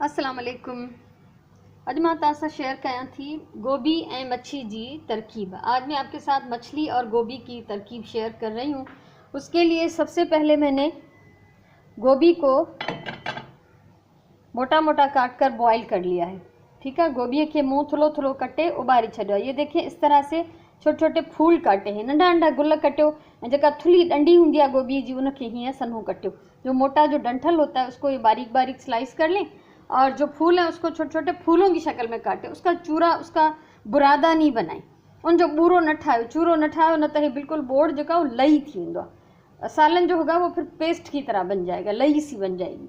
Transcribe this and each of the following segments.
अस्सलाम वालेकुम। अॼु मां तव्हां सां शेयर कयां थी गोभी ऐं मच्छी जी तरकीब। आज मैं आपके साथ मछली और गोभी की तरकीब शेयर कर रही हूँ। उसके लिए सबसे पहले मैंने गोभी को मोटा मोटा काट कर बॉईल कर लिया है। ठीक है, गोभी के मुंह थोड़ो थोड़ो कटे उबारी छॾियो। ये देखिए इस तरह से छोटे छोटे फूल काटे हैं, नंढा नंढा गुल कटियो ऐं जेका थुली डंडी हुंदी है गोभी जी उनके हीअं सन्हो कटियो। जो मोटा जो डंठल होता है उसको ये बारीक बारीक स्लाइस कर लें और जो फूल है उसको छोटे छोटे फूलों की शक्ल में काटे। उसका चूरा, उसका बुरादा नहीं बनाए, उन जो बूरो न ठाहियो, चूरो न ठाहियो, न तो बिल्कुल बोर्ड जो लही थी वेंदो आहे। सालन जो होगा वो फिर पेस्ट की तरह बन जाएगा, लही सी बन जाएगी।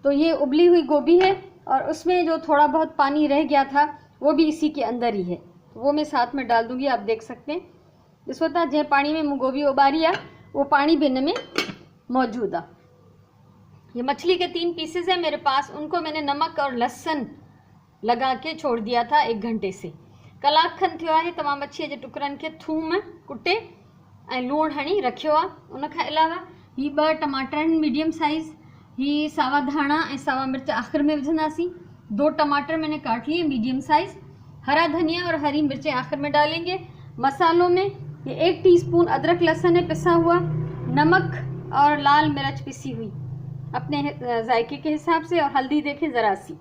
तो ये उबली हुई गोभी है और उसमें जो थोड़ा बहुत पानी रह गया था वो भी इसी के अंदर ही है, तो वो मैं साथ में डाल दूंगी। आप देख सकते हैं इस वक्त जै पानी में मैं गोभी उबारी है वो पानी भी इनमें मौजूद है। ये मछली के 3 पीसेस है मेरे पास, उनको मैंने नमक और लहसुन लगा के छोड़ दिया था 1 घंटे से। कलाक खन थियो है। तमाम मच्छी के टुकड़न के थूम कुटे ऐं लूण हणी रखियो आहे। उन खां अलावा ही 2 टमाटर मीडियम साइज़, ही सावा धाणा ऐं सावा मिर्च आखिर में विझंदासीं। 2 टमाटर मैंने काट लिए मीडियम साइज़। हरा धनिया और हरी मिर्चें आखिर में डालेंगे। मसालों में ये 1 टीस्पून अदरक लहसुन है पिसा हुआ, नमक और लाल मिर्च पिसी हुई अपने जायके के हिसाब से, और हल्दी देखें ज़रा सी।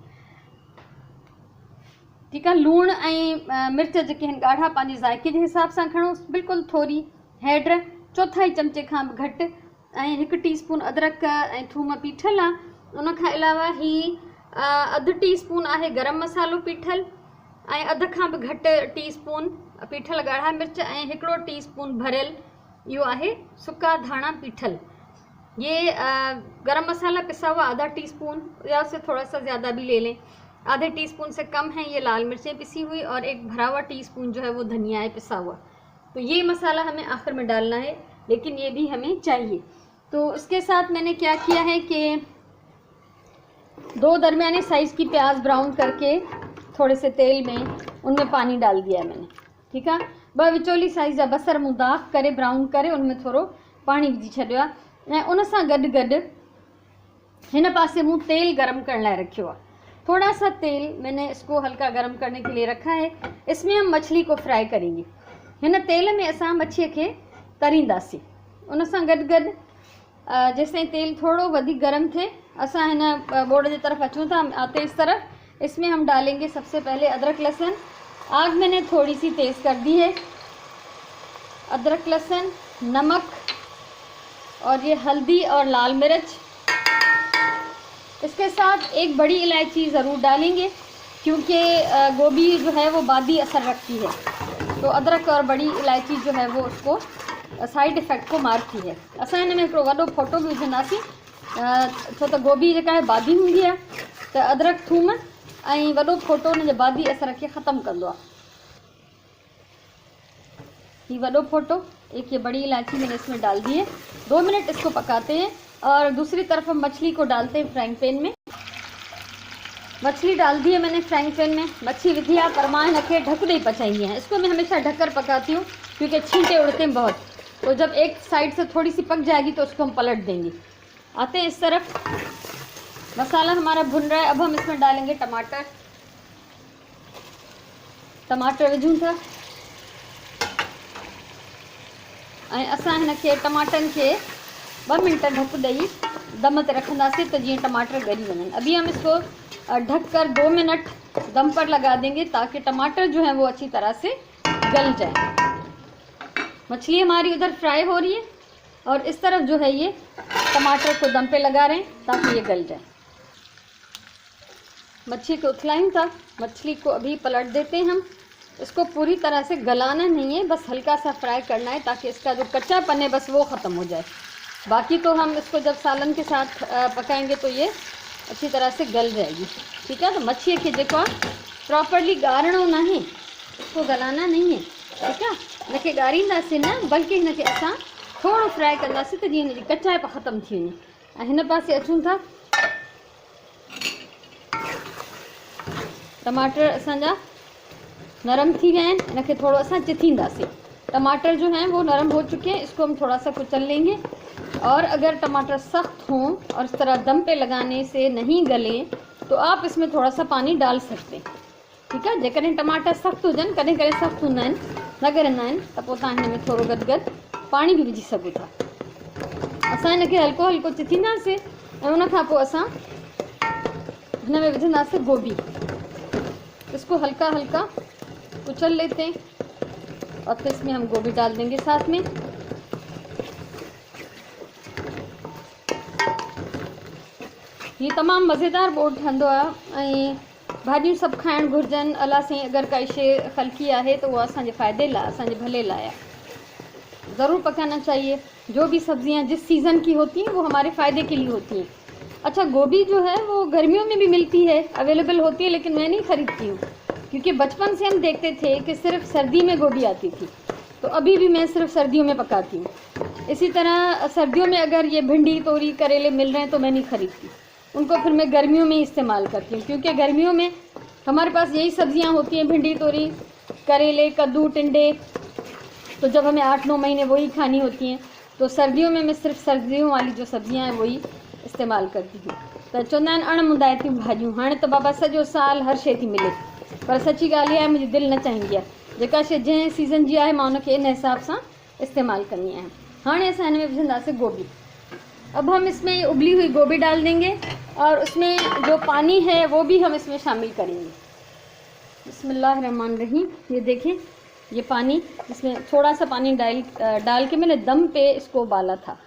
ठीक है, लूण ऐं मिर्च जेके आहिनि ॻाढ़ा पंहिंजे जायके जे हिसाब सां खणो, बिल्कुलु थोरी हैड 1/4 चमचे खां बि घटि, ऐं 1 टीस्पून अदरक ऐं थूम पीठल आहे। उन खां अलावा ही 1/2 टीस्पून आहे गरम मसालो पीठल, ऐं 1/2 खां बि घटि टीस्पून पीठल ॻाढ़ा मिर्च, ऐं 1 टीस्पून भरियल इहो आहे सुका धाणा पीठल। ये गरम मसाला पिसा हुआ 1/2 टीस्पून, या से थोड़ा सा ज़्यादा भी ले लें। आधे टीस्पून से कम है ये लाल मिर्चें पिसी हुई, और 1 भरा हुआ टीस्पून जो है वो धनिया है पिसा हुआ। तो ये मसाला हमें आखिर में डालना है, लेकिन ये भी हमें चाहिए। तो उसके साथ मैंने क्या किया है कि 2 दरमियाने साइज़ की प्याज ब्राउन करके थोड़े से तेल में उनमें पानी डाल दिया है मैंने। ठीक है, 2 विचोली साइज़ जा बसर मूं दाग करे ब्राउन करे उनमें थोड़ो पानी विझी छॾियो आहे, ऐं उन सां गॾु गॾु हिन पासे मूं तेल गरम करण लाइ रखियो आहे। थोड़ा सा तेल मैंने इसको हल्का गरम करने के लिए रखा है। इसमें हम मछली को फ्राई करेंगे। हिन तेल में असां मच्छीअ खे तरींदासीं। उन सां गॾु गॾु जेसिताईं तेल थोड़ो वधीक गरम थे असां हिन बोर्ड की तरफ अचूं था, आते इस तरफ। इसमें हम डालेंगे सबसे पहले अदरक लहसुन। आग मैंने थोड़ी सी तेज़ कर दी है। अदरक लहसुन, नमक और ये हल्दी और लाल मिर्च। इसके साथ 1 बड़ी इलायची ज़रूर डालेंगे, क्योंकि गोभी जो है वो बादी असर रखती है, तो अदरक और बड़ी इलायची जो है वो उसको साइड इफ़ेक्ट को मारती है। असां हिन में हिकिड़ो वॾो फोटो भी विझंदासीं, छो त गोभी जेका आहे बादी हूंदी आहे, त अदरक थूम ऐं वॾो फोटो उन जे बादी असर खे ख़त्म कंदो आहे। ये वॾो फोटो, एक ये बड़ी इलायची मैंने इसमें डाल दी है। 2 मिनट इसको पकाते हैं, और दूसरी तरफ हम मछली को डालते हैं फ्राइंग पैन में। मछली डाल दी है मैंने फ्राइंग पैन में। मच्छी विधी है, पर मां इनके ढक दे पचाई है। इसको मैं हमेशा ढककर पकाती हूँ, क्योंकि छींटे उड़ते हैं बहुत। तो जब एक साइड से थोड़ी सी पक जाएगी तो उसको हम पलट देंगे। आते हैं इस तरफ। मसाला हमारा भुन रहा है। अब हम इसमें डालेंगे टमाटर। टमाटर विझूं था, ऐं असां हिनखे टमाटन के 2 मिनट ढक ॾेई दम ते रखंदासीं, तो जीअं टमाटर ॻरी वञनि। अभी हम इसको ढक कर 2 मिनट दम पर लगा देंगे, ताकि टमाटर जो है वो अच्छी तरह से गल जाए। मछली हमारी उधर फ्राई हो रही है, और इस तरफ जो है ये टमाटर को दम पे लगा रहे हैं ताकि ये गल जाए। मच्छली को उथलाएं था, मछली को अभी पलट देते हैं हम। इसको पूरी तरह से गलाना नहीं है, बस हल्का सा फ्राई करना है, ताकि इसका जो कच्चापन है बस वो ख़त्म हो जाए। बाकी तो हम इसको जब सालन के साथ पकाएंगे तो ये अच्छी तरह से गल जाएगी। ठीक है, तो मच्छी के जो प्रॉपरली गारणो ना है, इसको गलाना नहीं है। ठीक है, इनके गारींदासीं न, बल्कि इनके असां थोड़ो फ्राई कंदासीं, तो जीअं इनजी कचाइप ख़त्म थी वञे। ऐं हिन पासे अचूं था, टमाटर असांजा नरम थी गए हैं। इनके थोड़ा असां चिथींदासीं। टमाटर जो हैं वो नरम हो चुके हैं, इसको हम थोड़ा सा कुचल लेंगे। और अगर टमाटर सख्त हों और इस तरह दम पे लगाने से नहीं गले तो आप इसमें थोड़ा सा पानी डाल सकते हैं। ठीक है, जेकॾहिं टमाटा सख़्तु हुजनि, कॾहिं कॾहिं सख़्तु हूंदा आहिनि, न ॻरंदा आहिनि, त पोइ तव्हां हिन में थोरो गदगद पाणी बि विझी सघो था। असां हिनखे हल्को हल्को चिथींदासीं ऐं उन खां पोइ असां हिन में विझंदासीं गोभी। इसको हल्का हल्का कुचल लेते हैं और फिर इसमें हम गोभी डाल देंगे साथ में। ये तमामु मज़ेदार बोर्ड ठहंदो आहे ऐं भाॼियूं सभु खाइणु घुरिजनि। अला साईं अगरि काई शइ हल्की आहे तो वो असांजे फ़ाइदे लाइ, असांजे भले लाइ आहे। ज़रूर पकाना चाहिए। जो भी सब्जियां जिस सीज़न की होती हैं वो हमारे फ़ायदे के लिए होती हैं। अच्छा, गोभी जो है वो गर्मियों में भी मिलती है, अवेलेबल होती है, लेकिन मैं नहीं खरीदती हूँ क्योंकि बचपन से हम देखते थे कि सिर्फ सर्दी में गोभी आती थी, तो अभी भी मैं सिर्फ सर्दियों में पकाती हूँ। इसी तरह सर्दियों में अगर ये भिंडी, तोरी, करेले मिल रहे हैं तो मैं नहीं खरीदती, उनको फिर मैं गर्मियों में इस्तेमाल करती हूँ क्योंकि गर्मियों में हमारे पास यही सब्जियाँ होती हैं, भिंडी, तोरी, करेले, कद्दू, टिंडे। तो जब हमें 8-9 महीने वही खानी होती हैं, तो सर्दियों में मैं सिर्फ सर्दियों वाली जो सब्जियां हैं वही इस्तेमाल करती हूँ। तो चवंदा आहिनि अणमुंदाइतियूं भाॼियूं, हाणे त बाबा सॼो साल हर शइ थी मिले, पर सची ॻाल्हि इहा आहे मुंहिंजी दिलि न चाहींदी आहे। जेका शइ जंहिं सीज़न जी आहे मां उनखे इन हिसाब सां इस्तेमालु कंदी आहियां। हाणे असां हिन में विझंदासीं गोभी। अब हम इसमें उबली हुई गोभी डाल देंगे और उसमें जो पानी है वो भी हम इसमें शामिल करेंगे। बिस्मिल्लाहिर्रहमानिर्रहीम। ये देखें, ये पानी, इसमें थोड़ा सा पानी डाल के मैंने दम पे इसको उबाला था।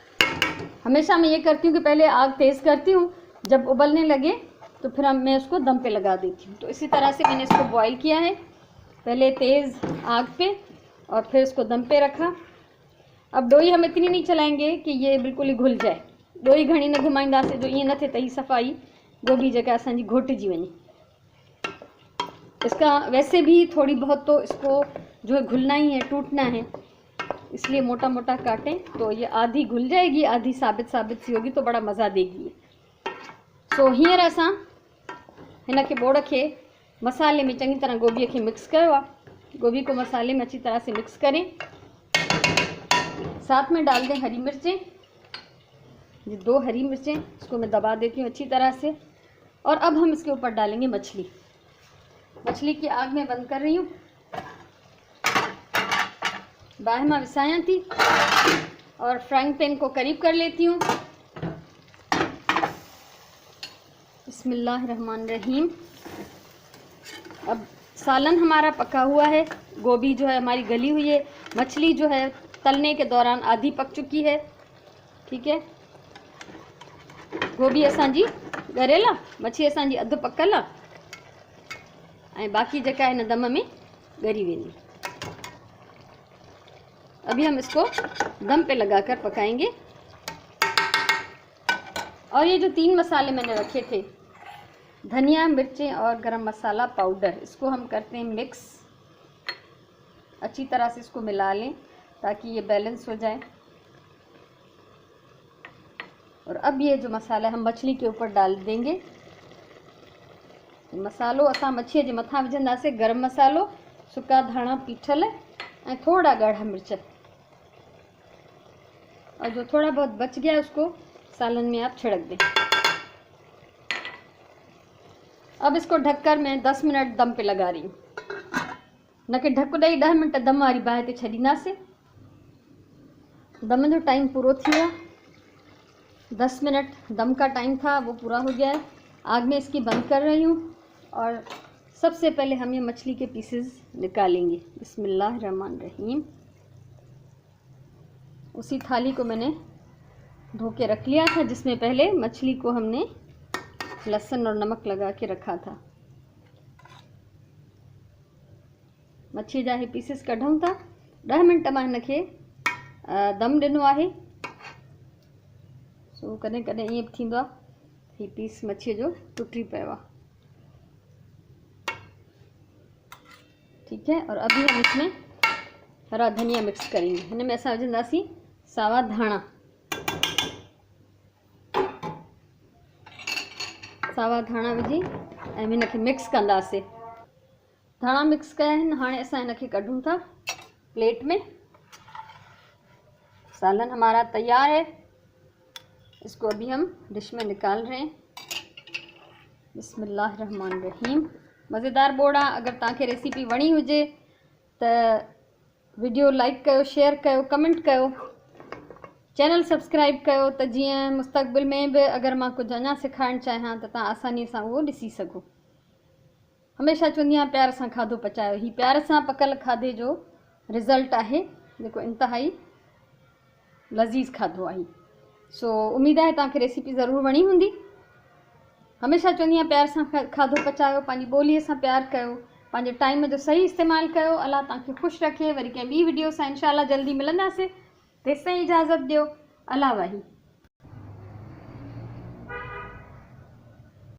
हमेशा मैं ये करती हूँ कि पहले आग तेज़ करती हूँ, जब उबलने लगे तो फिर मैं उसको दम पे लगा देती हूँ। तो इसी तरह से मैंने इसको बॉईल किया है, पहले तेज़ आग पे और फिर इसको दम पे रखा। अब डोई हम इतनी नहीं चलाएंगे कि ये बिल्कुल ही घुल जाए, डोई घणी न घुमाईंदासीं जो ईअं न थिए त ही सफ़ाई गोभी जेका असांजी घोटिजी वञे। इसका वैसे भी थोड़ी बहुत तो इसको जो है घुलना ही है, टूटना है, इसलिए मोटा मोटा काटें तो ये आधी घुल जाएगी, आधी साबित सी होगी, तो बड़ा मज़ा देगी। सो हींअर असां हिन खे बोड़ खे मसाले में चङी तरह गोभी खे मिक्स कयो आहे। गोभी को मसाले में अच्छी तरह से मिक्स करें, साथ में डाल दें हरी मिर्चें। ये 2 हरी मिर्चें, इसको मैं दबा देती हूँ अच्छी तरह से। और अब हम इसके ऊपर डालेंगे मछली। मछली की आग में बंद कर रही हूँ, बाहे मां विसायां थी और फ्राइंग पैन को करीब कर लेती हूँ। बिस्मिल्लाहिर्रहमानिर्रहीम। अब सालन हमारा पका हुआ है, गोभी जो है हमारी गली हुई है, मछली जो है तलने के दौरान आधी पक चुकी है। ठीक है, गोभी असांजी ॻरियल आहे, मछली असांजी अधु पकल आहे ऐं बाक़ी जेका हिन दम में ॻरी वेंदी। अभी हम इसको दम पे लगाकर पकाएंगे। और ये जो 3 मसाले मैंने रखे थे, धनिया, मिर्चें और गरम मसाला पाउडर, इसको हम करते हैं मिक्स। अच्छी तरह से इसको मिला लें ताकि ये बैलेंस हो जाए। और अब ये जो मसाला हम मछली के ऊपर डाल देंगे। मसालो असां मच्छीअ जे मथां विझंदासीं गरम मसालो, सुका धाणा पीठल ऐं थोड़ा ॻाढ़ा मिर्च। और जो थोड़ा बहुत बच गया उसको सालन में आप छिड़क दें। अब इसको ढककर मैं 10 मिनट दम पे लगा रही हूँ। उनखे ढक ॾेई 10 मिनट दम वारी बाहि ते छॾींदासीं। दम जो टाइम पूरो थी वियो। 10 मिनट दम का टाइम था, वो पूरा हो गया है। आग में इसकी बंद कर रही हूँ और सबसे पहले हम ये मछली के पीसेस निकालेंगे। बिस्मिल्लाहिर्रहमानिर्रहीम। उसी थाली को मैंने धो के रख लिया था जिसमें पहले मछली को हमने लहसुन और नमक लगा के रखा था। मच्छी जा ही पीसेस कढूं था। 10 मिनट मां हिनखे दम ॾिनो आहे। सो कॾहिं कॾहिं ईअं बि थींदो आहे ही पीस मच्छीअ जो टुटी पियो आहे। ठीक है, और अभी हम इसमें हरा धनिया मिक्स करेंगे। हिन में असां विझंदासीं सावा धाणा। सावा धाणा विझी ऐं हिनखे मिक्स कंदासीं। धाणा मिक्स कया आहिनि। हाणे असां हिनखे कढूं था प्लेट में। सालन हमारा तैयार है। इसको अभी हम डिश में निकाल रहे हैं। बिस्मिल्लाहिर्रहमानिर्रहीम। मज़ेदार बोड़ा। अगर तव्हांखे रेसिपी वणी हुजे त वीडियो लाइक कयो, शेयर कयो, कमेंट कयो, चैनल सब्सक्राइब कयो त जीअं मुस्तक़बिल में बि अगरि मां कुझु अञा सिखाइणु चाहियां त तव्हां आसानीअ सां उहो ॾिसी सघो। हमेशह चवंदी आहियां प्यार सां खाधो पचायो। ही प्यार सां पकल खाधे जो रिज़ल्ट आहे जेको इंतिहाई लज़ीज़ खाधो आहे। सो उमेदु आहे तव्हांखे रेसिपी ज़रूरु वणी हूंदी। हमेशह चवंदी आहियां प्यार सां खाधो पचायो, पंहिंजी ॿोलीअ सां प्यारु कयो, पंहिंजे टाइम जो सही इस्तेमालु कयो। अलाह तव्हांखे ख़ुशि रखे। वरी कंहिं ॿी वीडियो सां इंशाअल्लाह जल्दी मिलंदासीं। तेसिताईं इजाज़त ॾियो। अलाह वाही।